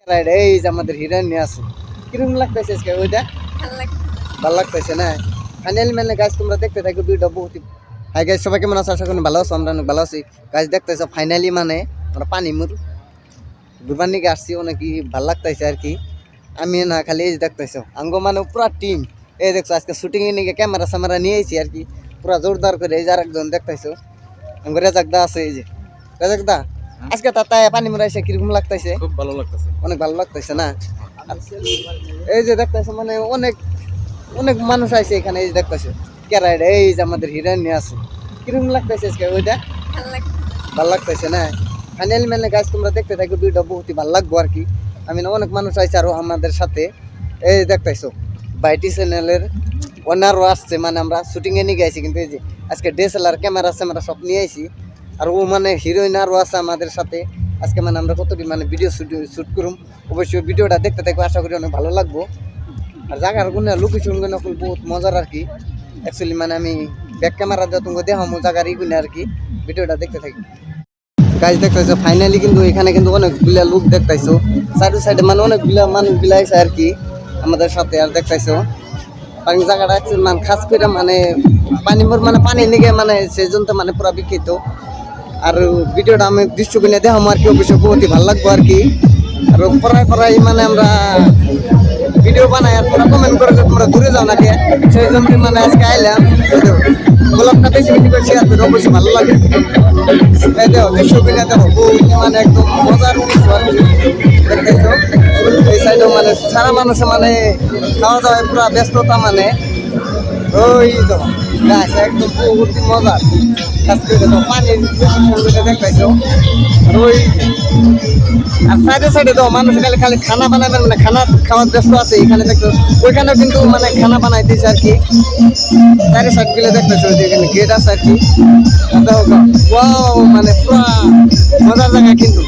right এই যে আমাদের হিরোইন নিয়ে আছে কিরকম লাগতেছে আজকে ওইটা ভালো লাগতেছে না ফাইনালি মানে গাছ তোমরা দেখতে থাকো ভিডিও বহুত হাই গাইস সবাই কেমন আছো আশা করি ভালো আছো আমরা অনেক ভালো আছি গাছ দেখতেছো ফাইনালি মানে আমরা পানি মুর ঘুরবার নিকে আসছি অনেক কি ভালো লাগতেছে আর কি আমি না খালি এই যে দেখতেছো আঙ্গ মানে পুরা টিম এই দেখছো আজকে শুটিং এর নিকে ক্যামেরা স্যামেরা নিয়ে আইছি আর কি পুরা জোরদার করে এই যে আরেকজন দেখতেছো আঙ্গ রেজাকদা আছে এই যে রেজাকদা আজকে তাতায় পানি মুরাইছে কিরকম লাগতেছে খুব ভালো লাগতেছে অনেক ভালো লাগতেছে না এই যে দেখতেছে মানে অনেক অনেক মানুষ আছে এখানে এই যে দেখতেছে ক্যারাইড এই যে আমাদের হিরোইন নিয়ে আছে কিরকম লাগতেছে আজকে ওইটা ভালো লাগতেছে না ফাইনালি মানে গাছ তোমরা দেখতে থাকো ভিডিও বহুত ভালো লাগবো আর কি আমি না অনেক মানুষ আছে আরো আমাদের সাথে এই যে দেখতেছো বাইটি চ্যানেলের ওনারও আসছে মানে আমরা শুটিং এ নিয়ে গেছি কিন্তু এই যে আজকে ডিএসএলআর ক্যামেরা স্যামেরা সব নিয়ে আইছি আর ও মানে হিরোইন আরও আছে আমাদের সাথে আজকে মানে আমরা কতটি মানে ভিডিও শুট করুম অবশ্যই ভিডিওটা দেখতে থাকবো আশা করি অনেক ভালো লাগবো আর জায়গার কোনো লোকেশন গুলো বহুত মজার আর কি অ্যাকচুয়ালি মানে আমি ব্যাক ক্যামেরা দিয়ে তোমাকে দেখাবো জায়গার ইগুলো আর কি ভিডিওটা দেখতে থাকি গাছ দেখতেছো ফাইনালি কিন্তু এখানে কিন্তু অনেকগুলা লোক দেখতেছো সাইডে সাইডে মানে অনেকগুলা মানুষগুলা আছে আর কি আমাদের সাথে আর দেখতেছো পানি জায়গাটা মানে খাস করে মানে পানিমোর মানে পানি নিগে মানে সেই জন্য মানে পুরা বিখ্যাত আর ভিডিওটা আমি দৃশ্যগুলো দেখাবো আর কি অবশ্যই বহুতই ভালো লাগবো আর কি আর পড়াই মানে আমরা ভিডিও বানাই আর তোমরা কমেন্ট করে তোমরা দূরে যাও নাকি সেই জন্য মানে আজকে আইলাম গোলাপটা বেশি বেশি করে শেয়ার করে অবশ্যই ভালো লাগে এই দেখো দৃশ্যগুলো দেখো বহুত মানে একদম মজার দৃশ্য আর কি দেখতেছো এই সাইডেও মানে সারা মানুষ মানে খাওয়া দাওয়ায় পুরা ব্যস্ততা মানে ওই তো গাছ একদম বহুত মজার খাস করে দেখো পানির দেখতেছো আর ওই আর সাইডে সাইডে তো মানুষ খালি খালি খানা বানাবেন মানে খানা খাওয়ার ব্যস্ত আছে এখানে দেখতো ওইখানেও কিন্তু মানে খানা বানাইতেছে আর কি চারি সাইড গুলো দেখতেছো এখানে গেট আছে আর কি ওয়াও মানে পুরা মজার জায়গা কিন্তু